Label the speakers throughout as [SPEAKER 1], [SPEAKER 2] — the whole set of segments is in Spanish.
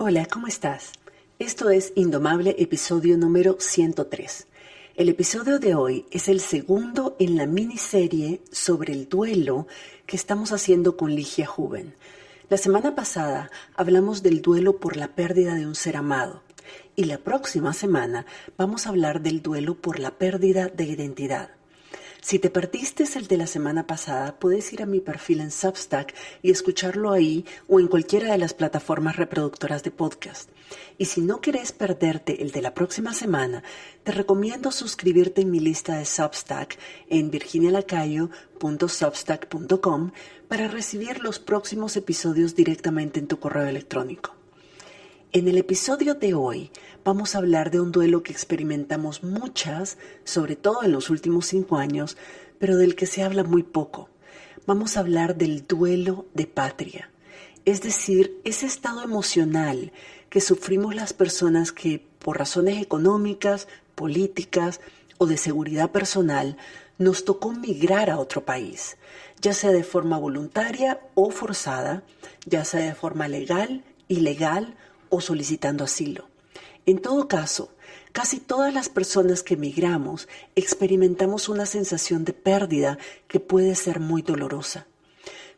[SPEAKER 1] Hola, ¿cómo estás? Esto es Indomable, episodio número 103. El episodio de hoy es el segundo en la miniserie sobre el duelo que estamos haciendo con Ligia Huben. La semana pasada hablamos del duelo por la pérdida de un ser amado y la próxima semana vamos a hablar del duelo por la pérdida de identidad. Si te perdiste el de la semana pasada, puedes ir a mi perfil en Substack y escucharlo ahí o en cualquiera de las plataformas reproductoras de podcast. Y si no quieres perderte el de la próxima semana, te recomiendo suscribirte en mi lista de Substack en virginialacayo.substack.com para recibir los próximos episodios directamente en tu correo electrónico. En el episodio de hoy vamos a hablar de un duelo que experimentamos muchas, sobre todo en los últimos 5 años, pero del que se habla muy poco. Vamos a hablar del duelo de patria, es decir, ese estado emocional que sufrimos las personas que, por razones económicas, políticas o de seguridad personal, nos tocó migrar a otro país, ya sea de forma voluntaria o forzada, ya sea de forma legal, ilegal o solicitando asilo. En todo caso, casi todas las personas que migramos experimentamos una sensación de pérdida que puede ser muy dolorosa.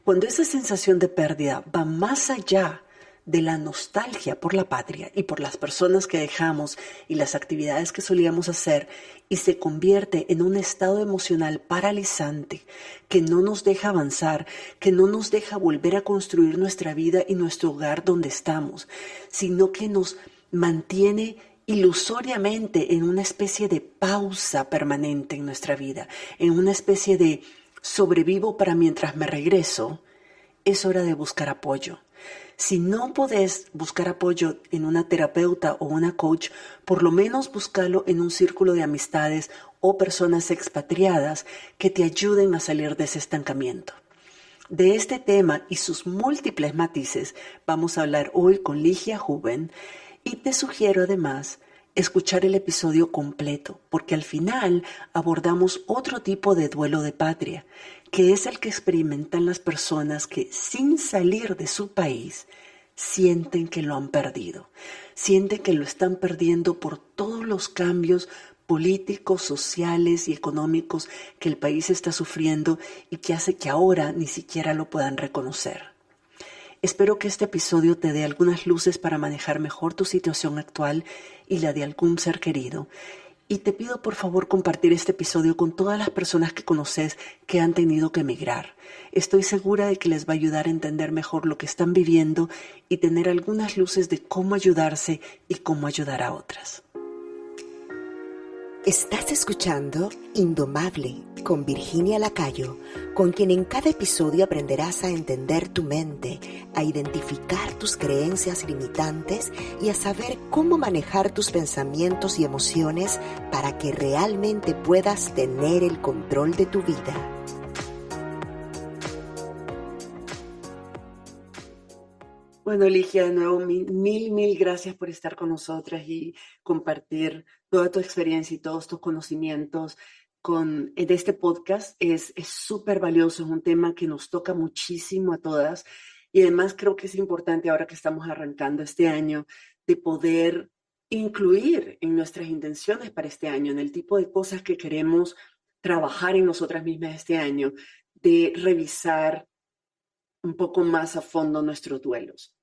[SPEAKER 1] Cuando esa sensación de pérdida va más allá de la nostalgia por la patria y por las personas que dejamos y las actividades que solíamos hacer y se convierte en un estado emocional paralizante que no nos deja avanzar, que no nos deja volver a construir nuestra vida y nuestro hogar donde estamos, sino que nos mantiene ilusoriamente en una especie de pausa permanente en nuestra vida, en una especie de sobrevivo para mientras me regreso, es hora de buscar apoyo. Si no podés buscar apoyo en una terapeuta o una coach, por lo menos búscalo en un círculo de amistades o personas expatriadas que te ayuden a salir de ese estancamiento. De este tema y sus múltiples matices vamos a hablar hoy con Ligia Huben y te sugiero además escuchar el episodio completo, porque al final abordamos otro tipo de duelo de patria, que es el que experimentan las personas que, sin salir de su país, sienten que lo han perdido, sienten que lo están perdiendo por todos los cambios políticos, sociales y económicos que el país está sufriendo y que hace que ahora ni siquiera lo puedan reconocer. Espero que este episodio te dé algunas luces para manejar mejor tu situación actual y la de algún ser querido. Y te pido por favor compartir este episodio con todas las personas que conoces que han tenido que emigrar. Estoy segura de que les va a ayudar a entender mejor lo que están viviendo y tener algunas luces de cómo ayudarse y cómo ayudar a otras.
[SPEAKER 2] Estás escuchando Indomable con Virginia Lacayo, con quien en cada episodio aprenderás a entender tu mente, a identificar tus creencias limitantes y a saber cómo manejar tus pensamientos y emociones para que realmente puedas tener el control de tu vida.
[SPEAKER 1] Bueno, Ligia, de nuevo, mil gracias por estar con nosotras y compartir toda tu experiencia y todos tus conocimientos de este podcast. Es súper valioso, es un tema que nos toca muchísimo a todas y además creo que es importante ahora que estamos arrancando este año de poder incluir en nuestras intenciones para este año, en el tipo de cosas que queremos trabajar en nosotras mismas este año, de revisar un poco más a fondo nuestros duelos.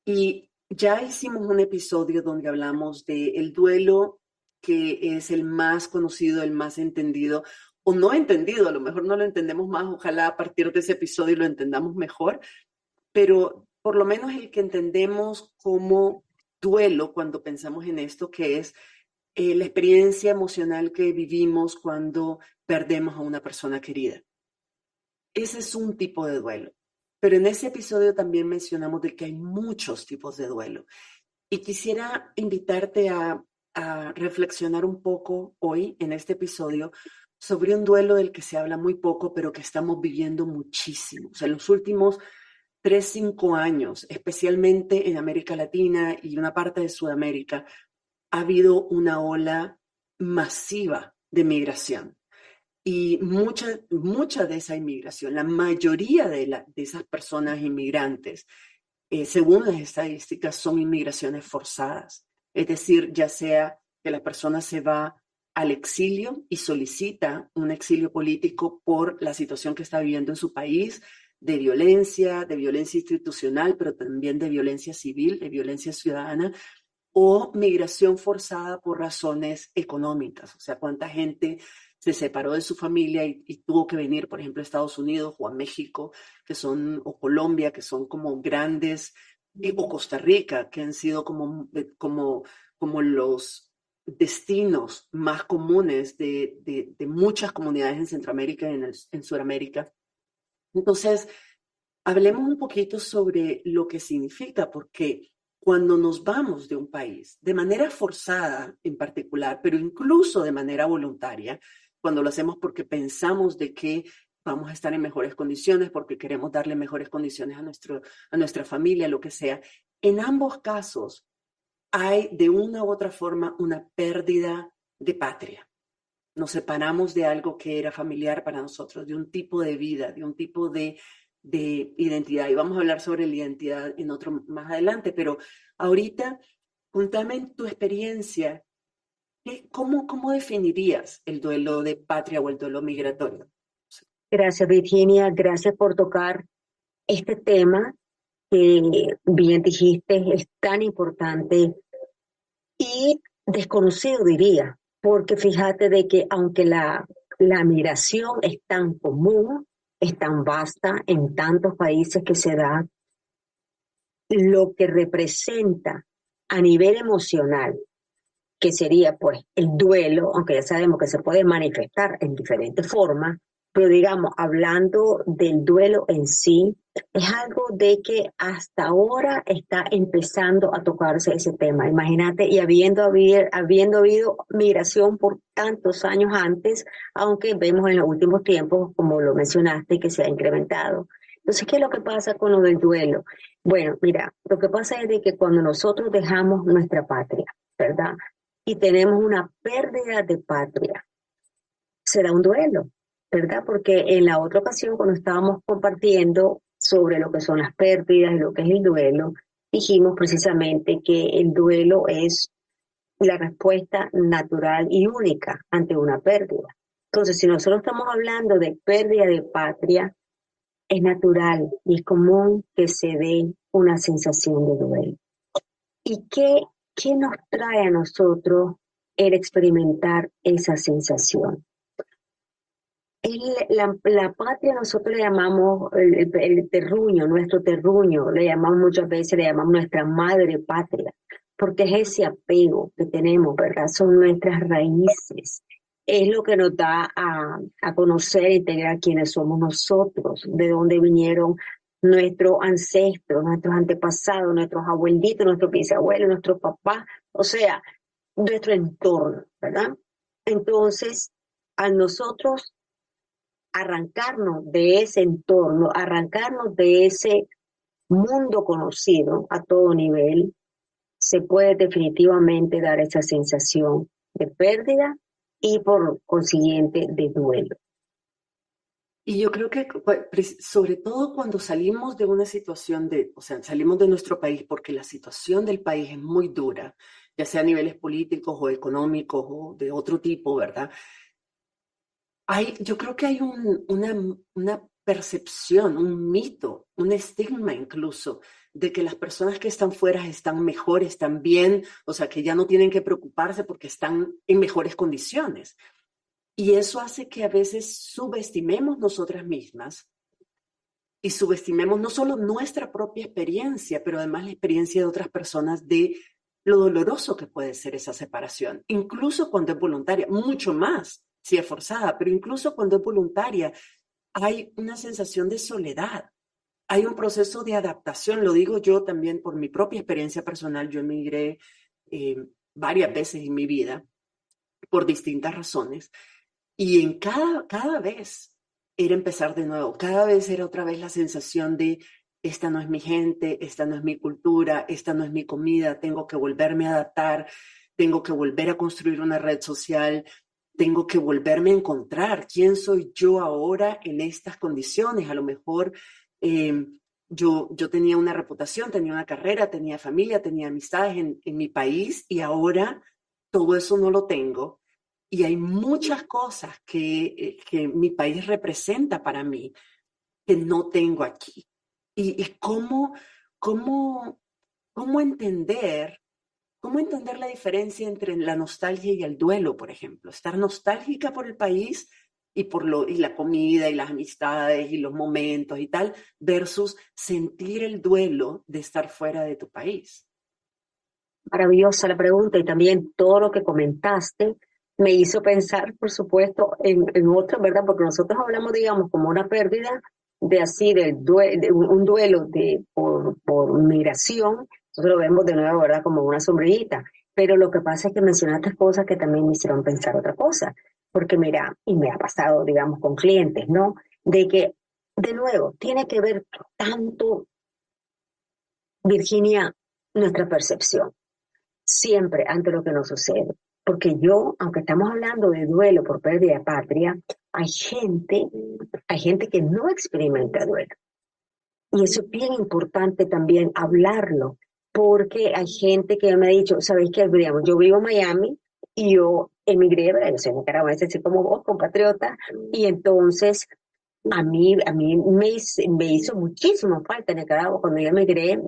[SPEAKER 1] Y ya hicimos un episodio donde hablamos del duelo que es el más conocido, el más entendido o no entendido. A lo mejor no lo entendemos más, ojalá a partir de ese episodio lo entendamos mejor, pero por lo menos el que entendemos como duelo cuando pensamos en esto, que es la experiencia emocional que vivimos cuando perdemos a una persona querida. Ese es un tipo de duelo. Pero en ese episodio también mencionamos de que hay muchos tipos de duelo. Y quisiera invitarte a reflexionar un poco hoy en este episodio sobre un duelo del que se habla muy poco, pero que estamos viviendo muchísimo. O sea, en los últimos 3, 5 años, especialmente en América Latina y una parte de Sudamérica, ha habido una ola masiva de migración. Y mucha de esa inmigración, la mayoría de esas personas inmigrantes según las estadísticas, son inmigraciones forzadas. Es decir, ya sea que la persona se va al exilio y solicita un exilio político por la situación que está viviendo en su país, de violencia institucional, pero también de violencia civil, de violencia ciudadana, o migración forzada por razones económicas. O sea, cuánta gente se separó de su familia y tuvo que venir, por ejemplo, a Estados Unidos o a México, o Colombia, que son como grandes, o Costa Rica, que han sido como los destinos más comunes de muchas comunidades en Centroamérica y en Sudamérica. Entonces, hablemos un poquito sobre lo que significa, porque cuando nos vamos de un país, de manera forzada en particular, pero incluso de manera voluntaria, cuando lo hacemos porque pensamos de que vamos a estar en mejores condiciones, porque queremos darle mejores condiciones a nuestra familia, lo que sea, en ambos casos hay de una u otra forma una pérdida de patria. Nos separamos de algo que era familiar para nosotros, de un tipo de vida, de un tipo de identidad. Y vamos a hablar sobre la identidad en otro más adelante, pero ahorita, contame en tu experiencia, ¿cómo definirías el duelo de patria o el duelo migratorio?
[SPEAKER 3] Gracias, Virginia. Gracias por tocar este tema que bien dijiste, es tan importante y desconocido, diría, porque fíjate de que aunque la migración es tan común, es tan vasta en tantos países que se da, lo que representa a nivel emocional, que sería pues el duelo, aunque ya sabemos que se puede manifestar en diferentes formas, pero digamos, hablando del duelo en sí, es algo de que hasta ahora está empezando a tocarse ese tema. Imagínate, y habiendo habido migración por tantos años antes, aunque vemos en los últimos tiempos, como lo mencionaste, que se ha incrementado. Entonces, ¿qué es lo que pasa con lo del duelo? Bueno, mira, lo que pasa es de que cuando nosotros dejamos nuestra patria, ¿verdad? Y tenemos una pérdida de patria, se da un duelo, ¿verdad? Porque en la otra ocasión, cuando estábamos compartiendo sobre lo que son las pérdidas y lo que es el duelo, dijimos precisamente que el duelo es la respuesta natural y única ante una pérdida. Entonces, si nosotros estamos hablando de pérdida de patria, es natural y es común que se dé una sensación de duelo. ¿Y qué nos trae a nosotros el experimentar esa sensación? La patria nosotros le llamamos el terruño, nuestro terruño, le llamamos muchas veces, le llamamos nuestra madre patria, porque es ese apego que tenemos, ¿verdad? Son nuestras raíces, es lo que nos da a conocer e integrar quiénes somos nosotros, de dónde vinieron nuestros ancestros, nuestros antepasados, nuestros abuelitos, nuestros bisabuelos, nuestros papás, o sea, nuestro entorno, ¿verdad? Entonces, a nosotros arrancarnos de ese entorno, arrancarnos de ese mundo conocido a todo nivel, se puede definitivamente dar esa sensación de pérdida y por consiguiente de duelo.
[SPEAKER 1] Y yo creo que sobre todo cuando salimos de una situación o sea, salimos de nuestro país porque la situación del país es muy dura, ya sea a niveles políticos o económicos o de otro tipo, ¿verdad? Yo creo que hay una percepción, un mito, un estigma incluso, de que las personas que están fuera están mejor, están bien, o sea, que ya no tienen que preocuparse porque están en mejores condiciones. Y eso hace que a veces subestimemos nosotras mismas y subestimemos no solo nuestra propia experiencia, pero además la experiencia de otras personas de lo doloroso que puede ser esa separación, incluso cuando es voluntaria, mucho más si es forzada, pero incluso cuando es voluntaria, hay una sensación de soledad, hay un proceso de adaptación, lo digo yo también por mi propia experiencia personal, yo emigré varias veces en mi vida por distintas razones, y en cada vez era empezar de nuevo, cada vez era otra vez la sensación de esta no es mi gente, esta no es mi cultura, esta no es mi comida, tengo que volverme a adaptar, tengo que volver a construir una red social, tengo que volverme a encontrar quién soy yo ahora en estas condiciones. A lo mejor yo tenía una reputación, tenía una carrera, tenía familia, tenía amistades en mi país y ahora todo eso no lo tengo. Y hay muchas cosas que mi país representa para mí que no tengo aquí. Y cómo, cómo entender, cómo entender la diferencia entre la nostalgia y el duelo, por ejemplo. Estar nostálgica por el país y la comida y las amistades y los momentos y tal, versus sentir el duelo de estar fuera de tu país.
[SPEAKER 3] Maravillosa la pregunta y también todo lo que comentaste me hizo pensar, por supuesto, en otro, ¿verdad? Porque nosotros hablamos, digamos, como una pérdida de así, de un duelo por migración, nosotros lo vemos de nuevo, ¿verdad? Como una sombrillita. Pero lo que pasa es que mencionaste cosas que también me hicieron pensar otra cosa. Porque mira, y me ha pasado, digamos, con clientes, ¿no? De que, de nuevo, tiene que ver tanto, Virginia, nuestra percepción siempre ante lo que nos sucede. Porque yo, aunque estamos hablando de duelo por pérdida de patria, hay gente que no experimenta duelo. Y eso es bien importante también hablarlo, porque hay gente que me ha dicho, ¿sabéis qué? Digamos, yo vivo en Miami y yo emigré, ¿verdad? Yo soy nicaragüense, así como vos, compatriota, y entonces a mí me hizo muchísimo falta Nicaragua cuando yo emigré,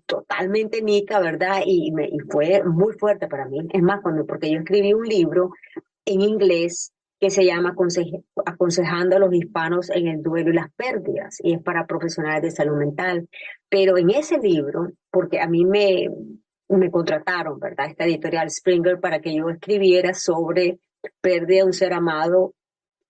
[SPEAKER 3] totalmente nica, ¿verdad? Y fue muy fuerte para mí. Es más, porque yo escribí un libro en inglés que se llama Aconsejando a los hispanos en el duelo y las pérdidas, y es para profesionales de salud mental. Pero en ese libro, porque a mí me contrataron, ¿verdad? Esta editorial Springer para que yo escribiera sobre pérdida de un ser amado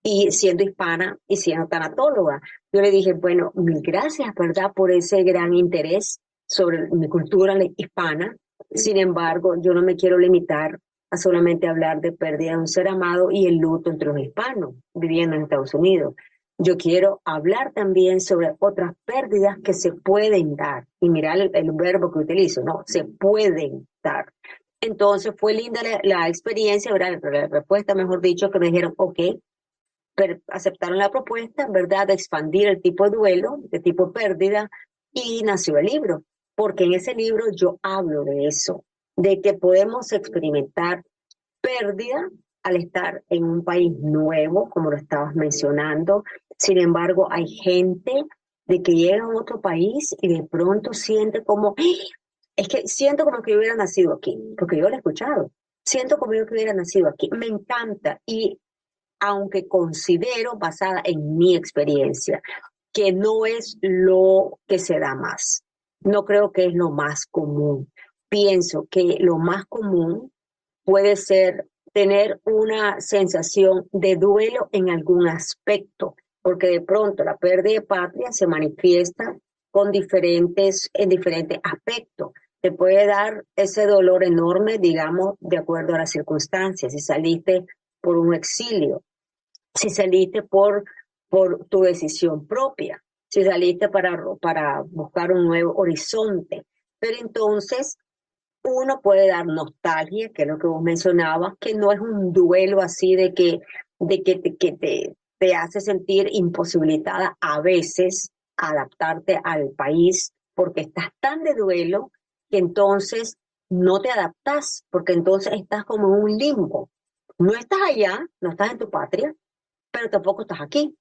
[SPEAKER 3] y siendo hispana y siendo tanatóloga. Yo le dije, bueno, mil gracias, ¿verdad?, por ese gran interés sobre mi cultura hispana. Sin embargo, yo no me quiero limitar a solamente hablar de pérdida de un ser amado y el luto entre los hispanos viviendo en Estados Unidos. Yo quiero hablar también sobre otras pérdidas que se pueden dar. Y mira el verbo que utilizo, ¿no? Se pueden dar. Entonces fue linda la experiencia, ¿verdad? La respuesta, mejor dicho, que me dijeron, ok, aceptaron la propuesta, ¿verdad?, de expandir el tipo de duelo, de tipo pérdida, y nació el libro, porque en ese libro yo hablo de eso, de que podemos experimentar pérdida al estar en un país nuevo, como lo estabas mencionando. Sin embargo, hay gente de que llega a otro país y de pronto siente como, es que siento como que hubiera nacido aquí, porque yo lo he escuchado, siento como yo que hubiera nacido aquí, me encanta. Y aunque considero, basada en mi experiencia, que no es lo que se da más. No creo que es lo más común. Pienso que lo más común puede ser tener una sensación de duelo en algún aspecto, porque de pronto la pérdida de patria se manifiesta en diferentes aspectos. Te puede dar ese dolor enorme, digamos, de acuerdo a las circunstancias. Si saliste por un exilio, si saliste por tu decisión propia, si saliste para buscar un nuevo horizonte. Pero entonces uno puede dar nostalgia, que es lo que vos mencionabas, que no es un duelo así de que te hace sentir imposibilitada a veces adaptarte al país, porque estás tan de duelo que entonces no te adaptas, porque entonces estás como en un limbo. No estás allá, no estás en tu patria, pero tampoco estás aquí,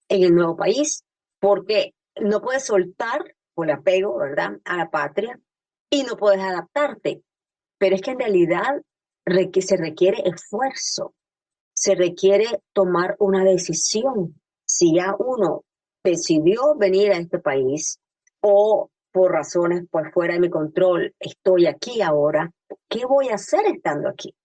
[SPEAKER 3] en el nuevo país, porque no puedes soltar por el apego, ¿verdad?, a la patria y no puedes adaptarte. Pero es que en realidad se requiere esfuerzo, se requiere tomar una decisión. Si ya uno decidió venir a este país o por razones pues fuera de mi control, estoy aquí ahora, ¿qué voy a hacer estando aquí?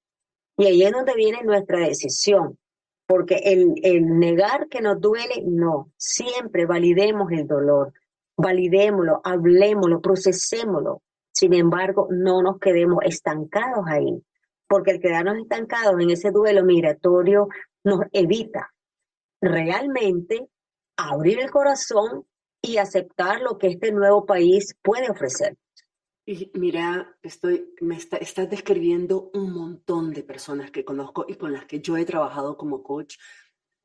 [SPEAKER 3] Y ahí es donde viene nuestra decisión, porque el negar que nos duele, no, siempre validemos el dolor, validémoslo, hablemoslo, procesémoslo. Sin embargo, no nos quedemos estancados ahí, porque el quedarnos estancados en ese duelo migratorio nos evita realmente abrir el corazón y aceptar lo que este nuevo país puede ofrecer.
[SPEAKER 1] Y mira, estás describiendo un montón de personas que conozco y con las que yo he trabajado como coach.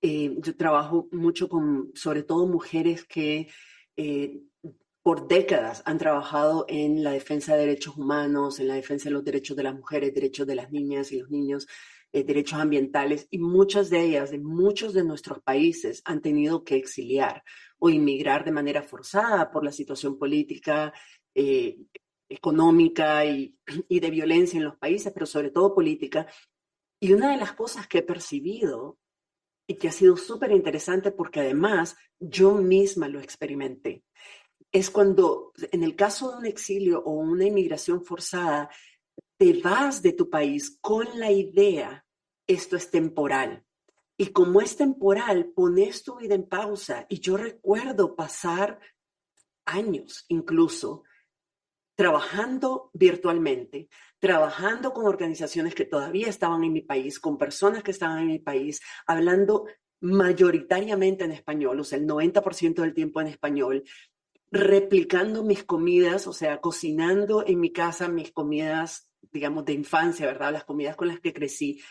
[SPEAKER 1] Yo trabajo mucho con, sobre todo, mujeres que eh, por décadas han trabajado en la defensa de derechos humanos, en la defensa de los derechos de las mujeres, derechos de las niñas y los niños, derechos ambientales, y muchas de ellas, de muchos de nuestros países, han tenido que exiliar o inmigrar de manera forzada por la situación política, económica y de violencia en los países, pero sobre todo política. Y una de las cosas que he percibido y que ha sido súper interesante porque además yo misma lo experimenté, es cuando, en el caso de un exilio o una inmigración forzada, te vas de tu país con la idea, esto es temporal. Y como es temporal, pones tu vida en pausa. Y yo recuerdo pasar años incluso trabajando virtualmente, trabajando con organizaciones que todavía estaban en mi país, con personas que estaban en mi país, hablando mayoritariamente en español, o sea, el 90% del tiempo en español, replicando mis comidas, o sea, cocinando en mi casa mis comidas, digamos, de infancia, ¿verdad? Las comidas con las que crecí.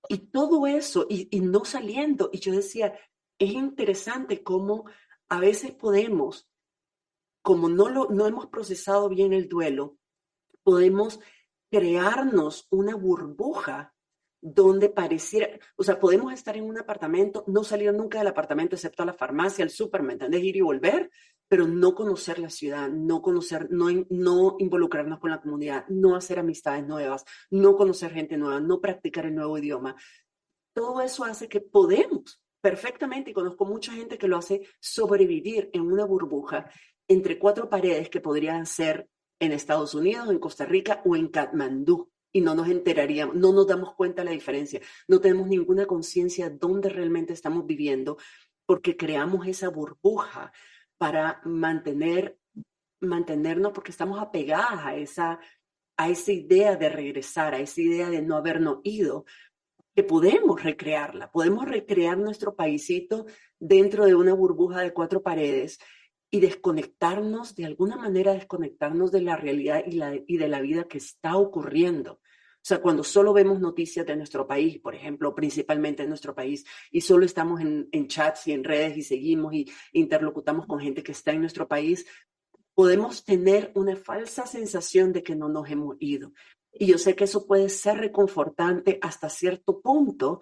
[SPEAKER 1] Y todo eso, y no saliendo. Y yo decía, es interesante cómo a veces podemos, como no hemos procesado bien el duelo, podemos crearnos una burbuja donde pareciera, o sea, podemos estar en un apartamento, no salir nunca del apartamento excepto a la farmacia, al súper, ¿me entiendes? Ir y volver, pero no conocer la ciudad, no conocer, no involucrarnos con la comunidad, no hacer amistades nuevas, no conocer gente nueva, no practicar el nuevo idioma. Todo eso hace que podemos perfectamente, y conozco mucha gente que lo hace, sobrevivir en una burbuja entre cuatro paredes que podrían ser en Estados Unidos, en Costa Rica o en Katmandú. Y no nos enteraríamos, no nos damos cuenta de la diferencia, no tenemos ninguna conciencia de dónde realmente estamos viviendo, porque creamos esa burbuja para mantenernos, porque estamos apegadas a esa idea de regresar, a esa idea de no habernos ido, que podemos recrear nuestro paisito dentro de una burbuja de cuatro paredes y desconectarnos, de alguna manera desconectarnos de la realidad y de la vida que está ocurriendo. O sea, cuando solo vemos noticias de nuestro país, por ejemplo, principalmente en nuestro país, y solo estamos en chats y en redes y seguimos y interlocutamos con gente que está en nuestro país, podemos tener una falsa sensación de que no nos hemos ido. Y yo sé que eso puede ser reconfortante hasta cierto punto,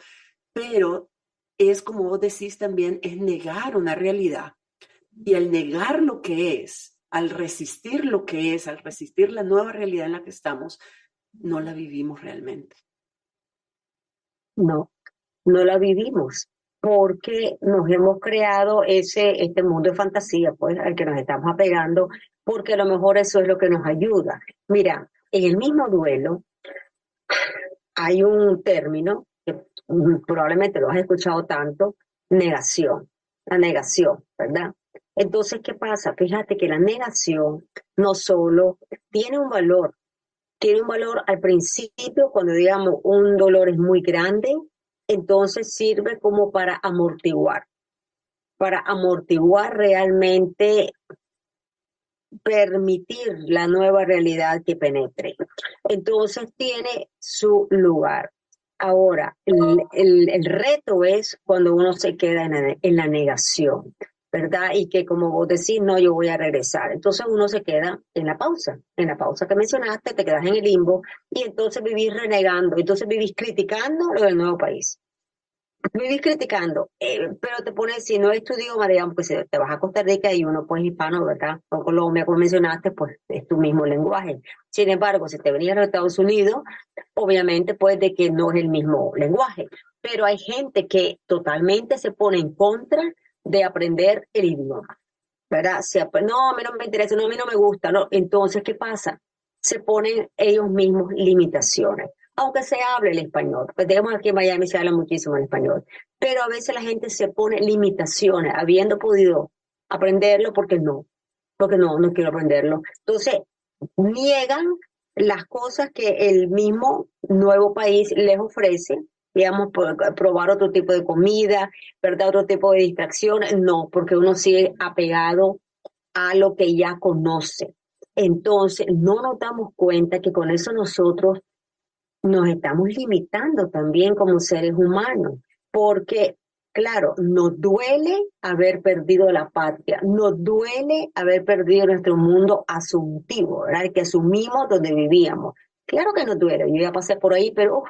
[SPEAKER 1] pero es como vos decís también, es negar una realidad. Y al negar lo que es, al resistir lo que es, al resistir la nueva realidad en la que estamos, no la vivimos realmente.
[SPEAKER 3] No, no la vivimos porque nos hemos creado este mundo de fantasía, pues, al que nos estamos apegando, porque a lo mejor eso es lo que nos ayuda. Mira, en el mismo duelo hay un término que probablemente lo has escuchado tanto, negación, la negación, ¿verdad? Entonces, ¿qué pasa? Fíjate que la negación no solo tiene un valor al principio cuando digamos un dolor es muy grande, entonces sirve como para amortiguar realmente, permitir la nueva realidad que penetre. Entonces tiene su lugar. Ahora, el reto es cuando uno se queda en la negación, ¿verdad? Y que como vos decís, no, yo voy a regresar. Entonces uno se queda en la pausa que mencionaste, te quedas en el limbo y entonces vivís renegando, entonces vivís criticando lo del nuevo país. Vivís criticando, pero te pones, si no es tu idioma, digamos, pues te vas a Costa Rica y uno pues hispano, ¿verdad? O Colombia, como mencionaste, pues es tu mismo lenguaje. Sin embargo, si te venías a los Estados Unidos, obviamente pues de que no es el mismo lenguaje. Pero hay gente que totalmente se pone en contra de aprender el idioma, ¿verdad? No, a mí no me interesa, no, a mí no me gusta, ¿no? Entonces, ¿qué pasa? Se ponen ellos mismos limitaciones aunque se hable el español. Pues digamos aquí en Miami se habla muchísimo el español, pero a veces la gente se pone limitaciones, habiendo podido aprenderlo porque no quiero aprenderlo. Entonces, niegan las cosas que el mismo nuevo país les ofrece, digamos, probar otro tipo de comida, ¿verdad? Otro tipo de distracciones, no, porque uno sigue apegado a lo que ya conoce. Entonces, no nos damos cuenta que con eso nosotros nos estamos limitando también como seres humanos, porque Claro, nos duele haber perdido la patria, nos duele haber perdido nuestro mundo asuntivo, ¿verdad? El que asumimos donde vivíamos. Claro que nos duele, yo ya pasé por ahí, pero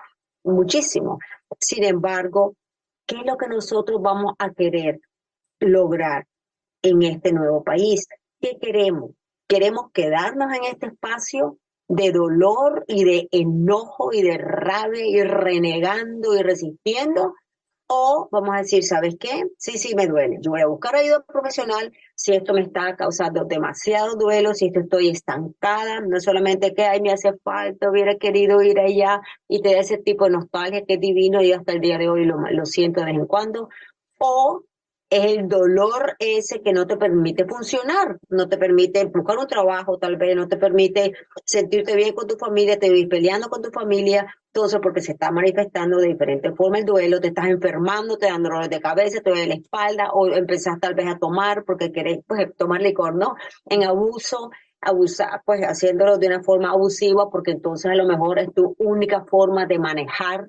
[SPEAKER 3] muchísimo. Sin embargo, ¿qué es lo que nosotros vamos a querer lograr en este nuevo país? ¿Qué queremos? ¿Queremos quedarnos en este espacio de dolor y de enojo y de rabia y renegando y resistiendo? O vamos a decir, ¿sabes qué? Sí, sí, me duele. Yo voy a buscar ayuda profesional si esto me está causando demasiado duelo, si esto estoy estancada, no solamente que, ay, me hace falta, hubiera querido ir allá y te da ese tipo de nostalgia que es divino y hasta el día de hoy lo siento de vez en cuando. O es el dolor ese que no te permite funcionar, no te permite buscar un trabajo, tal vez no te permite sentirte bien con tu familia, te ves peleando con tu familia, todo eso porque se está manifestando de diferentes formas el duelo, te estás enfermando, te dan dolores de cabeza, te duele la espalda, o empezás tal vez a tomar porque querés pues, tomar licor, ¿no? En abuso, abusar, pues haciéndolo de una forma abusiva, porque entonces a lo mejor es tu única forma de manejar,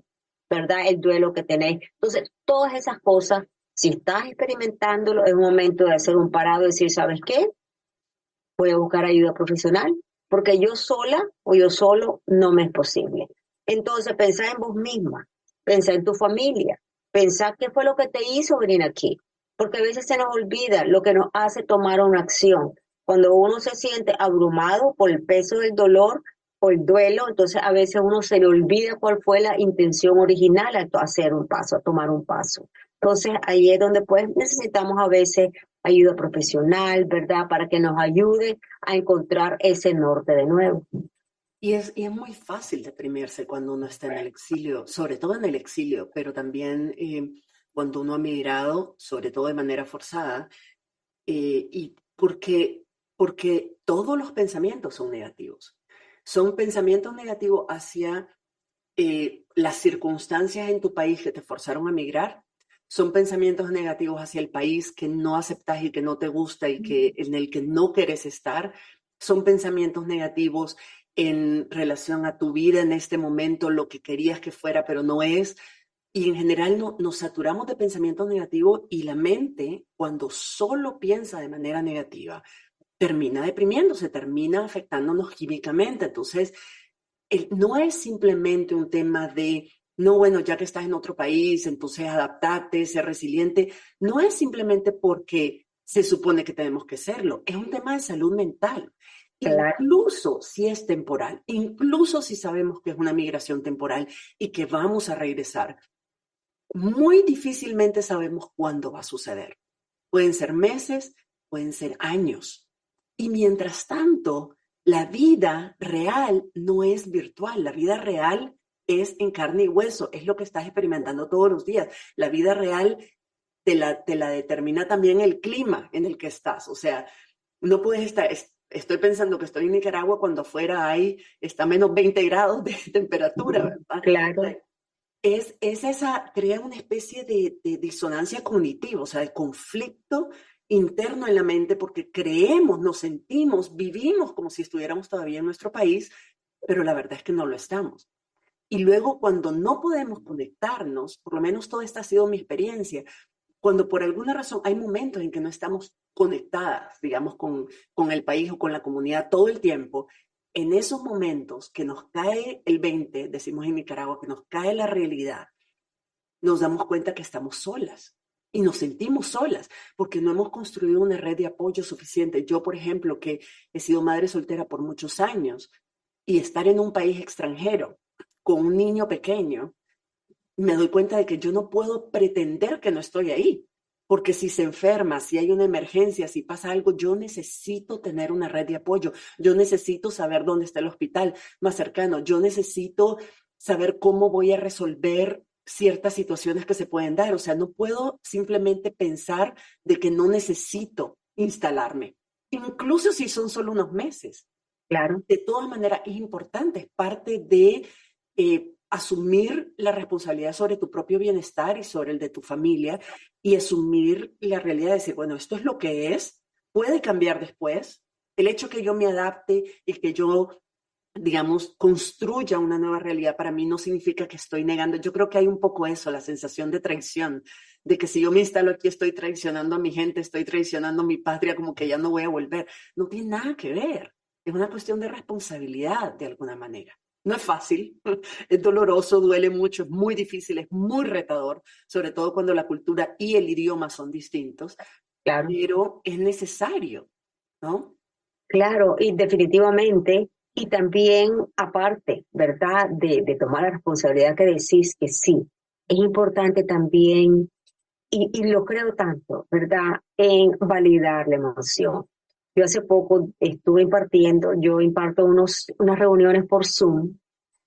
[SPEAKER 3] ¿verdad? El duelo que tenés. Entonces, todas esas cosas, si estás experimentándolo, es un momento de hacer un parado y decir, ¿sabes qué? Voy a buscar ayuda profesional, porque yo sola o yo solo no me es posible. Entonces, pensá en vos misma, pensá en tu familia, pensá qué fue lo que te hizo venir aquí, porque a veces se nos olvida lo que nos hace tomar una acción. Cuando uno se siente abrumado por el peso del dolor, por el duelo, entonces a veces uno se le olvida cuál fue la intención original al hacer un paso, a tomar un paso. Entonces ahí es donde pues necesitamos a veces ayuda profesional, ¿verdad? Para que nos ayude a encontrar ese norte de nuevo.
[SPEAKER 1] Y es muy fácil deprimirse cuando uno está en el exilio, sobre todo en el exilio, pero también cuando uno ha migrado, sobre todo de manera forzada, y porque todos los pensamientos son negativos. Son pensamientos negativos hacia las circunstancias en tu país que te forzaron a migrar. Son pensamientos negativos hacia el país que no aceptas y que no te gusta y que, en el que no quieres estar. Son pensamientos negativos en relación a tu vida en este momento, lo que querías que fuera, pero no es. Y en general nos saturamos de pensamientos negativos y la mente, cuando solo piensa de manera negativa, termina deprimiéndose, termina afectándonos químicamente. Entonces, no es simplemente un tema de, no, bueno, ya que estás en otro país, entonces adaptate, ser resiliente. No es simplemente porque se supone que tenemos que serlo, es un tema de salud mental.
[SPEAKER 3] Claro,
[SPEAKER 1] Incluso si es temporal, incluso si sabemos que es una migración temporal y que vamos a regresar, muy difícilmente sabemos cuándo va a suceder. Pueden ser meses, pueden ser años. Y mientras tanto, la vida real no es virtual, la vida real es en carne y hueso, es lo que estás experimentando todos los días. La vida real te la determina también el clima en el que estás. O sea, no puedes estar, estoy pensando que estoy en Nicaragua cuando afuera está menos 20 grados de temperatura, ¿verdad? O
[SPEAKER 3] claro,
[SPEAKER 1] sea, es esa, crea una especie de disonancia cognitiva, o sea, de conflicto interno en la mente, porque creemos, nos sentimos, vivimos como si estuviéramos todavía en nuestro país, pero la verdad es que no lo estamos. Y luego cuando no podemos conectarnos, por lo menos toda esta ha sido mi experiencia, cuando por alguna razón hay momentos en que no estamos conectadas, digamos, con el país o con la comunidad todo el tiempo, en esos momentos que nos cae el 20, decimos en Nicaragua, que nos cae la realidad, nos damos cuenta que estamos solas y nos sentimos solas porque no hemos construido una red de apoyo suficiente. Yo, por ejemplo, que he sido madre soltera por muchos años y estar en un país extranjero con un niño pequeño, me doy cuenta de que yo no puedo pretender que no estoy ahí, porque si se enferma, si hay una emergencia, si pasa algo, yo necesito tener una red de apoyo, yo necesito saber dónde está el hospital más cercano, yo necesito saber cómo voy a resolver ciertas situaciones que se pueden dar. O sea, no puedo simplemente pensar de que no necesito instalarme, incluso si son solo unos meses.
[SPEAKER 3] claro.
[SPEAKER 1] De todas maneras, es importante, es parte de asumir la responsabilidad sobre tu propio bienestar y sobre el de tu familia y asumir la realidad de decir, bueno, esto es lo que es, puede cambiar después. El hecho que yo me adapte y que yo digamos, construya una nueva realidad, para mí no significa que estoy negando. Yo creo que hay un poco eso, la sensación de traición, de que si yo me instalo aquí estoy traicionando a mi gente, estoy traicionando a mi patria, como que ya no voy a volver. No tiene nada que ver. Es una cuestión de responsabilidad, de alguna manera. No es fácil, es doloroso, duele mucho, es muy difícil, es muy retador, sobre todo cuando la cultura y el idioma son distintos,
[SPEAKER 3] Claro.
[SPEAKER 1] pero es necesario, ¿no?
[SPEAKER 3] Claro, y definitivamente, y también aparte, ¿verdad? De tomar la responsabilidad que decís que sí, es importante también, y lo creo tanto, ¿verdad? En validar la emoción. Yo hace poco estuve impartiendo, yo imparto unas reuniones por Zoom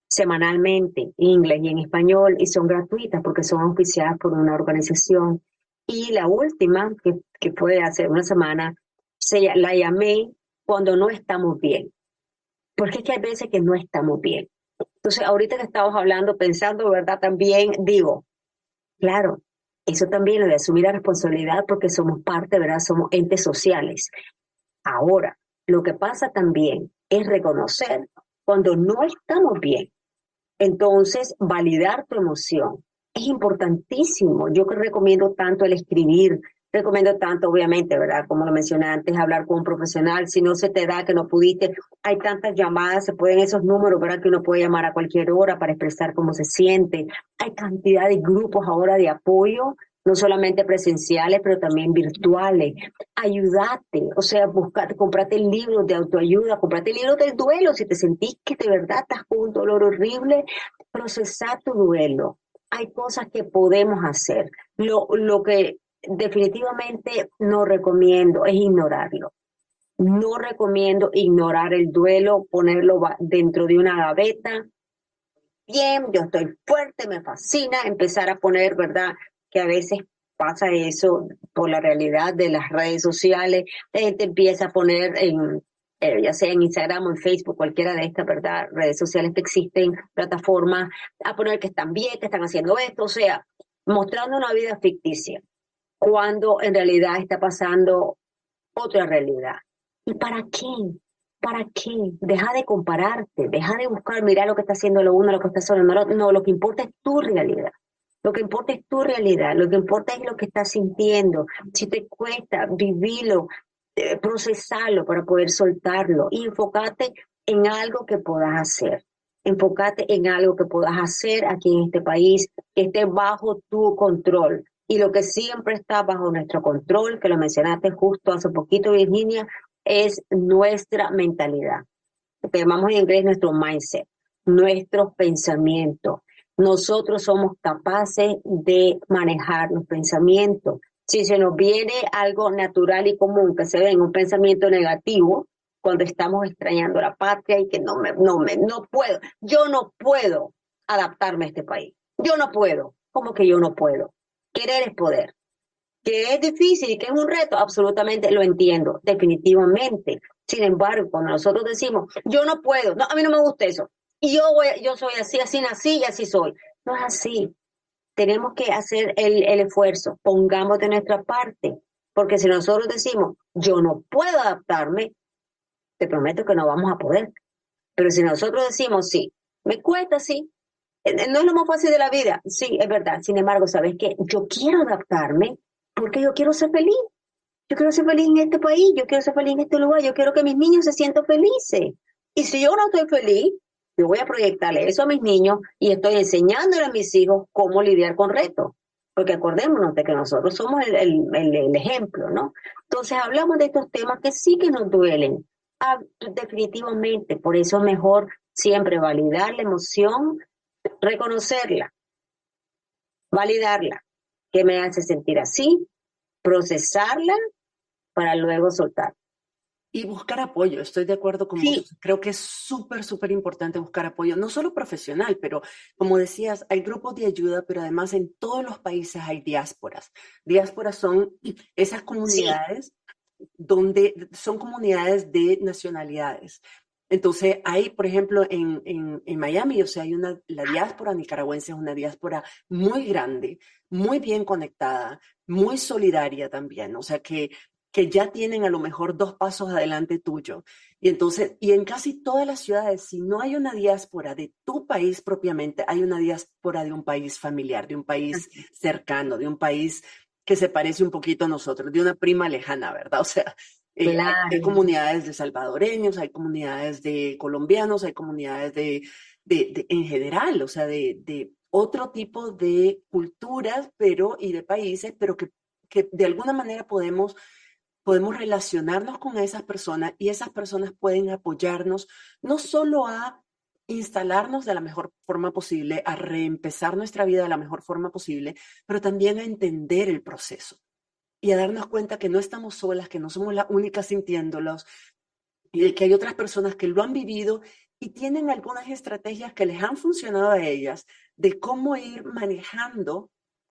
[SPEAKER 3] semanalmente en inglés y en español y son gratuitas porque son auspiciadas por una organización. Y la última, que fue hace una semana, la llamé cuando no estamos bien, porque es que hay veces que no estamos bien. Entonces, ahorita que estamos hablando, pensando, ¿verdad? También digo, claro, eso también lo de asumir la responsabilidad porque somos parte, ¿verdad? Somos entes sociales. Ahora, lo que pasa también es reconocer cuando no estamos bien. Entonces, validar tu emoción es importantísimo. Yo que recomiendo tanto el escribir, recomiendo tanto, obviamente, ¿verdad? Como lo mencioné antes, hablar con un profesional. Si no se te da, que no pudiste, hay tantas llamadas, se pueden esos números, ¿verdad? Que uno puede llamar a cualquier hora para expresar cómo se siente. Hay cantidad de grupos ahora de apoyo, no solamente presenciales, pero también virtuales. Ayúdate, o sea, buscate, comprate libros de autoayuda, comprate libros del duelo. Si te sentís que de verdad estás con un dolor horrible, procesar tu duelo. Hay cosas que podemos hacer. Lo que definitivamente no recomiendo es ignorarlo. No recomiendo ignorar el duelo, ponerlo dentro de una gaveta. Bien, yo estoy fuerte, me fascina empezar a poner, ¿verdad? Que a veces pasa eso por la realidad de las redes sociales. La gente empieza a poner ya sea en Instagram o en Facebook, cualquiera de estas, ¿verdad? Redes sociales que existen, plataformas, a poner que están bien, que están haciendo esto, o sea, mostrando una vida ficticia, cuando en realidad está pasando otra realidad. ¿Y para qué? ¿Para qué? Deja de compararte, deja de buscar, mirar lo que está haciendo lo uno, lo que está haciendo lo otro. No, lo que importa es tu realidad. Lo que importa es tu realidad, lo que importa es lo que estás sintiendo. Si te cuesta, vivilo, procesarlo para poder soltarlo y enfócate en algo que puedas hacer. Enfócate en algo que puedas hacer aquí en este país, que esté bajo tu control. Y lo que siempre está bajo nuestro control, que lo mencionaste justo hace poquito, Virginia, es nuestra mentalidad. Lo que llamamos en inglés nuestro mindset, nuestros pensamientos. Nosotros somos capaces de manejar los pensamientos. Si se nos viene algo natural y común que se ve en un pensamiento negativo, cuando estamos extrañando la patria y que no puedo, yo no puedo adaptarme a este país. Yo no puedo. ¿Cómo que yo no puedo? Querer es poder. Que es difícil y que es un reto, absolutamente lo entiendo, definitivamente. Sin embargo, cuando nosotros decimos, yo no puedo, no, a mí no me gusta eso, y yo soy así, así nací y así soy. No es así. Tenemos que hacer el esfuerzo, pongamos de nuestra parte, porque si nosotros decimos, yo no puedo adaptarme, te prometo que no vamos a poder. Pero si nosotros decimos, sí, me cuesta, sí, no es lo más fácil de la vida, sí, es verdad. Sin embargo, ¿sabes qué? Yo quiero adaptarme porque yo quiero ser feliz. Yo quiero ser feliz en este país, yo quiero ser feliz en este lugar, yo quiero que mis niños se sientan felices. Y si yo no estoy feliz, yo voy a proyectarle eso a mis niños y estoy enseñándole a mis hijos cómo lidiar con retos. Porque acordémonos de que nosotros somos el ejemplo, ¿no? Entonces hablamos de estos temas que sí que nos duelen. Definitivamente, por eso es mejor siempre validar la emoción, reconocerla, validarla, que me hace sentir así, procesarla para luego soltar.
[SPEAKER 1] Y buscar apoyo, estoy de acuerdo con
[SPEAKER 3] Sí,
[SPEAKER 1] vos. Creo que es súper, súper importante buscar apoyo, no solo profesional, pero como decías, hay grupos de ayuda, pero además en todos los países hay diásporas. Diásporas son esas
[SPEAKER 3] sí,
[SPEAKER 1] comunidades donde son comunidades de nacionalidades. Entonces, hay, por ejemplo, en Miami, o sea, la diáspora nicaragüense es una diáspora muy grande, muy bien conectada, muy solidaria también. O sea, que que ya tienen a lo mejor 2 pasos adelante tuyo. Y entonces, y en casi todas las ciudades, si no hay una diáspora de tu país propiamente, hay una diáspora de un país familiar, de un país cercano, de un país que se parece un poquito a nosotros, de una prima lejana, ¿verdad? O sea, hay
[SPEAKER 3] Claro,
[SPEAKER 1] comunidades de salvadoreños, hay comunidades de colombianos, hay comunidades en general, o sea, de otro tipo de culturas, pero y de países, pero que de alguna manera podemos relacionarnos con esas personas y esas personas pueden apoyarnos no solo a instalarnos de la mejor forma posible, a reempezar nuestra vida de la mejor forma posible, pero también a entender el proceso y a darnos cuenta que no estamos solas, que no somos las únicas sintiéndolos y de que hay otras personas que lo han vivido y tienen algunas estrategias que les han funcionado a ellas de cómo ir manejando,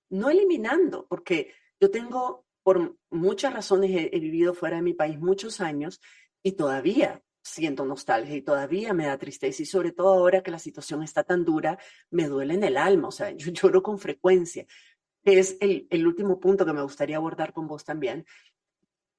[SPEAKER 1] no eliminando, porque yo tengo, por muchas razones, he vivido fuera de mi país muchos años y todavía siento nostalgia y todavía me da tristeza y sobre todo ahora que la situación está tan dura, me duele en el alma, o sea, yo lloro con frecuencia, que es el último punto que me gustaría abordar con vos también,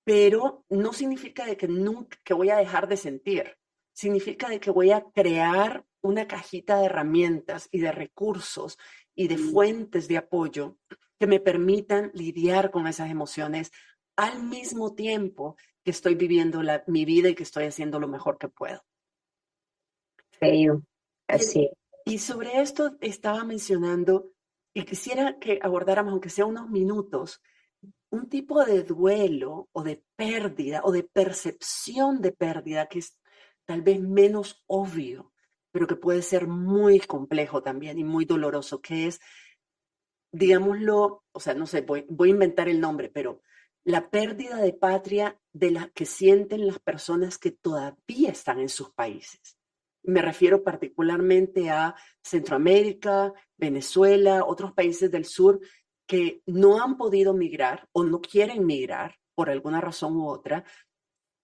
[SPEAKER 1] pero no significa de que nunca que voy a dejar de sentir, significa de que voy a crear una cajita de herramientas y de recursos y de fuentes de apoyo que me permitan lidiar con esas emociones al mismo tiempo que estoy viviendo mi vida y que estoy haciendo lo mejor que puedo.
[SPEAKER 3] bello,
[SPEAKER 1] Y,
[SPEAKER 3] así.
[SPEAKER 1] y sobre esto estaba mencionando, y quisiera que abordáramos, aunque sea unos minutos, un tipo de duelo o de pérdida o de percepción de pérdida que es tal vez menos obvio, pero que puede ser muy complejo también y muy doloroso, que es, digámoslo, o sea, no sé, voy a inventar el nombre, pero la pérdida de patria de la que sienten las personas que todavía están en sus países. Me refiero particularmente a Centroamérica, Venezuela, otros países del sur que no han podido migrar o no quieren migrar por alguna razón u otra,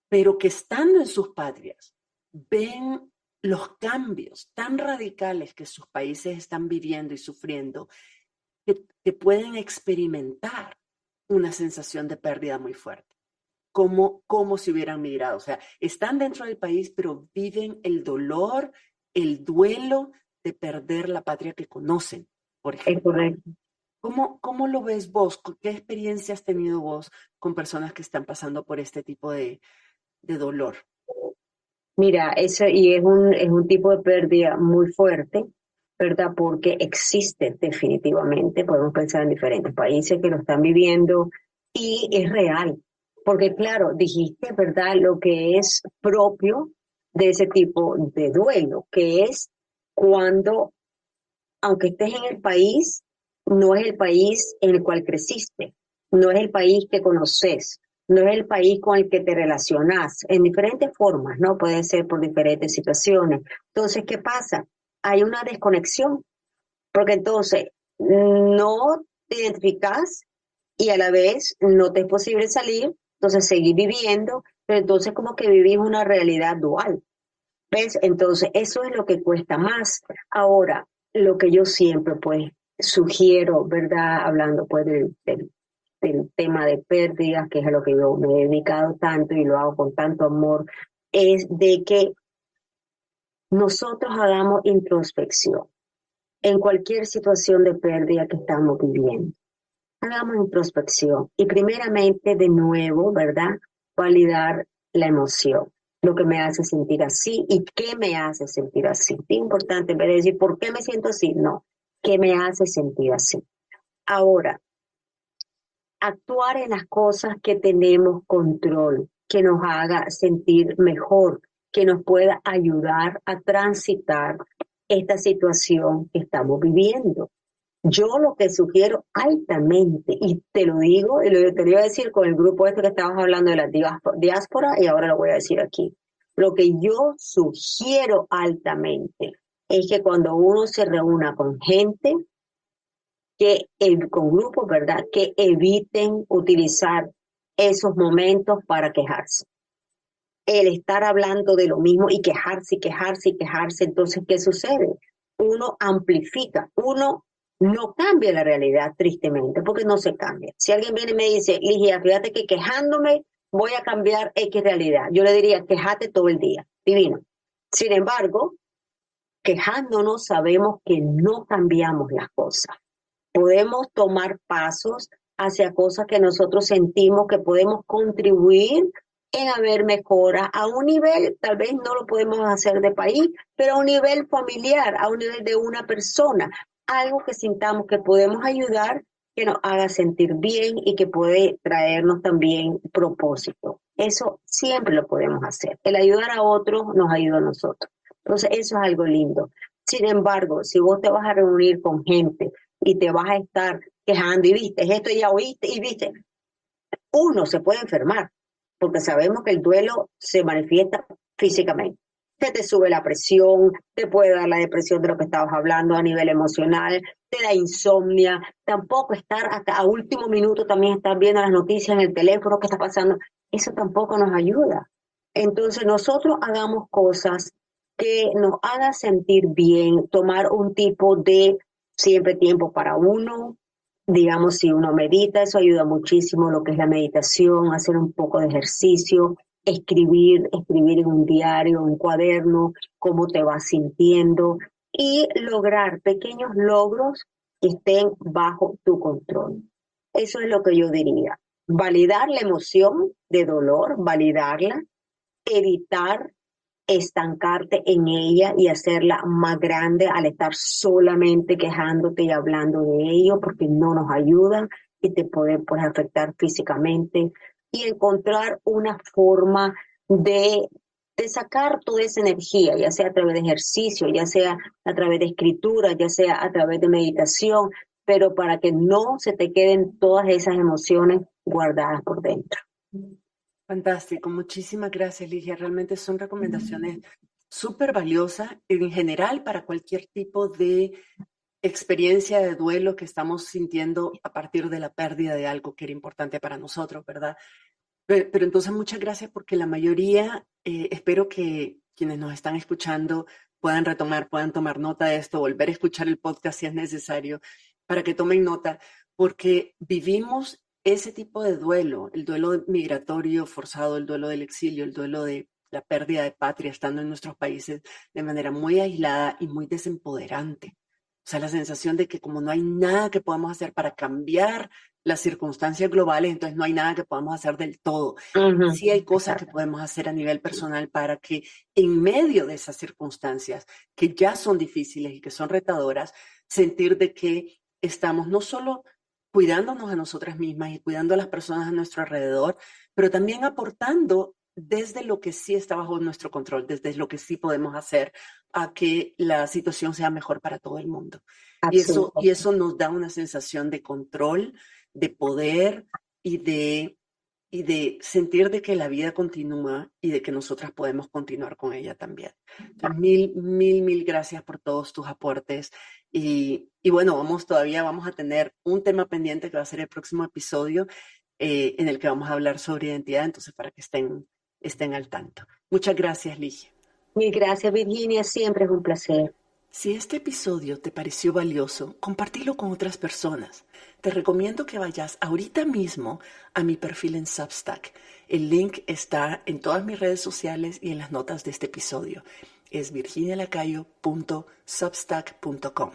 [SPEAKER 1] pero que estando en sus patrias ven los cambios tan radicales que sus países están viviendo y sufriendo que pueden experimentar una sensación de pérdida muy fuerte, como si hubieran migrado. O sea, están dentro del país, pero viven el dolor, el duelo de perder la patria que conocen, por
[SPEAKER 3] Es
[SPEAKER 1] ejemplo.
[SPEAKER 3] correcto.
[SPEAKER 1] ¿Cómo lo ves vos? ¿Qué experiencia has tenido vos con personas que están pasando por este tipo de dolor?
[SPEAKER 3] Mira, eso y es un tipo de pérdida muy fuerte, ¿verdad? Porque existe definitivamente, podemos pensar en diferentes países que lo están viviendo y es real. Porque claro, dijiste, ¿verdad? Lo que es propio de ese tipo de duelo, que es cuando, aunque estés en el país, no es el país en el cual creciste, no es el país que conoces, no es el país con el que te relacionas, en diferentes formas, ¿no? Puede ser por diferentes situaciones. Entonces, ¿qué pasa? Hay una desconexión, porque entonces no te identificas y a la vez no te es posible salir, entonces seguir viviendo, pero entonces como que vivís una realidad dual. ¿Ves? Entonces, eso es lo que cuesta más. Ahora, lo que yo siempre, pues, sugiero, ¿verdad? Hablando, pues, del tema de pérdidas, que es a lo que yo me he dedicado tanto y lo hago con tanto amor, es de que nosotros hagamos introspección en cualquier situación de pérdida que estamos viviendo. Hagamos introspección y primeramente de nuevo, ¿verdad? Validar la emoción, lo que me hace sentir así y qué me hace sentir así. Es importante, en vez de decir, ¿por qué me siento así? No, ¿qué me hace sentir así? Ahora, actuar en las cosas que tenemos control, que nos haga sentir mejor, que nos pueda ayudar a transitar esta situación que estamos viviendo. Yo lo que sugiero altamente, y te lo digo, te lo iba a decir con el grupo este que estábamos hablando de la diáspora, y ahora lo voy a decir aquí. Lo que yo sugiero altamente es que cuando uno se reúna con gente, con grupos, ¿verdad? Que eviten utilizar esos momentos para quejarse. El estar hablando de lo mismo y quejarse y quejarse y quejarse, entonces, ¿qué sucede? Uno amplifica, uno no cambia la realidad tristemente, porque no se cambia. Si alguien viene y me dice, Ligia, fíjate que quejándome voy a cambiar X realidad. Yo le diría, quejate todo el día. Divino. Sin embargo, quejándonos sabemos que no cambiamos las cosas. Podemos tomar pasos hacia cosas que nosotros sentimos que podemos contribuir en haber mejora a un nivel, tal vez no lo podemos hacer de país, pero a un nivel familiar, a un nivel de una persona, algo que sintamos que podemos ayudar, que nos haga sentir bien y que puede traernos también propósito. Eso siempre lo podemos hacer. El ayudar a otros nos ayuda a nosotros. Entonces, eso es algo lindo. Sin embargo, si vos te vas a reunir con gente y te vas a estar quejando y viste, esto ya oíste y viste, uno se puede enfermar, porque sabemos que el duelo se manifiesta físicamente. Se te sube la presión, te puede dar la depresión de lo que estabas hablando a nivel emocional, te da insomnia, tampoco estar hasta a último minuto también estar viendo las noticias en el teléfono, qué está pasando, eso tampoco nos ayuda. Entonces nosotros hagamos cosas que nos hagan sentir bien, tomar un tipo de siempre tiempo para uno. Digamos, si uno medita, eso ayuda muchísimo, lo que es la meditación, hacer un poco de ejercicio, escribir en un diario, un cuaderno, cómo te vas sintiendo y lograr pequeños logros que estén bajo tu control. Eso es lo que yo diría. Validar la emoción de dolor, validarla, evitar estancarte en ella y hacerla más grande al estar solamente quejándote y hablando de ello, porque no nos ayuda y te puede afectar físicamente, y encontrar una forma de sacar toda esa energía, ya sea a través de ejercicio, ya sea a través de escritura, ya sea a través de meditación, pero para que no se te queden todas esas emociones guardadas por dentro.
[SPEAKER 1] Fantástico, muchísimas gracias, Ligia. Realmente son recomendaciones súper valiosas en general para cualquier tipo de experiencia de duelo que estamos sintiendo a partir de la pérdida de algo que era importante para nosotros, ¿verdad? Pero entonces muchas gracias porque la mayoría, espero que quienes nos están escuchando puedan retomar, puedan tomar nota de esto, volver a escuchar el podcast si es necesario, para que tomen nota, porque vivimos ese tipo de duelo, el duelo migratorio forzado, el duelo del exilio, el duelo de la pérdida de patria estando en nuestros países de manera muy aislada y muy desempoderante. O sea, la sensación de que como no hay nada que podamos hacer para cambiar las circunstancias globales, entonces no hay nada que podamos hacer del todo. Sí hay cosas que podemos hacer a nivel personal para que en medio de esas circunstancias que ya son difíciles y que son retadoras, sentir de que estamos no solo cuidándonos a nosotras mismas y cuidando a las personas a nuestro alrededor, pero también aportando desde lo que sí está bajo nuestro control, desde lo que sí podemos hacer a que la situación sea mejor para todo el mundo. Y eso nos da una sensación de control, de poder y de sentir de que la vida continúa y de que nosotras podemos continuar con ella también. Entonces, mil gracias por todos tus aportes. Y bueno, vamos a tener un tema pendiente que va a ser el próximo episodio en el que vamos a hablar sobre identidad, entonces para que estén al tanto. Muchas gracias, Ligia.
[SPEAKER 3] Mil gracias, Virginia, siempre es un placer.
[SPEAKER 1] Si este episodio te pareció valioso, compártelo con otras personas. Te recomiendo que vayas ahorita mismo a mi perfil en Substack. El link está en todas mis redes sociales y en las notas de este episodio. Es virginialacayo.substack.com.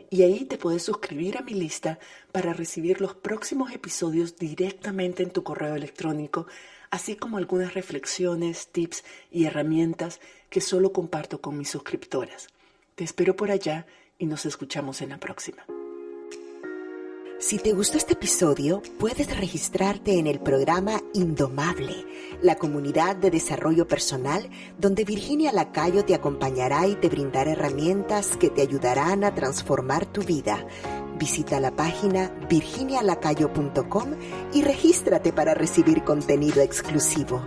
[SPEAKER 1] Y ahí te puedes suscribir a mi lista para recibir los próximos episodios directamente en tu correo electrónico, así como algunas reflexiones, tips y herramientas que solo comparto con mis suscriptoras. Te espero por allá y nos escuchamos en la próxima.
[SPEAKER 2] Si te gustó este episodio, puedes registrarte en el programa Indomable, la comunidad de desarrollo personal donde Virginia Lacayo te acompañará y te brindará herramientas que te ayudarán a transformar tu vida. Visita la página virginialacayo.com y regístrate para recibir contenido exclusivo.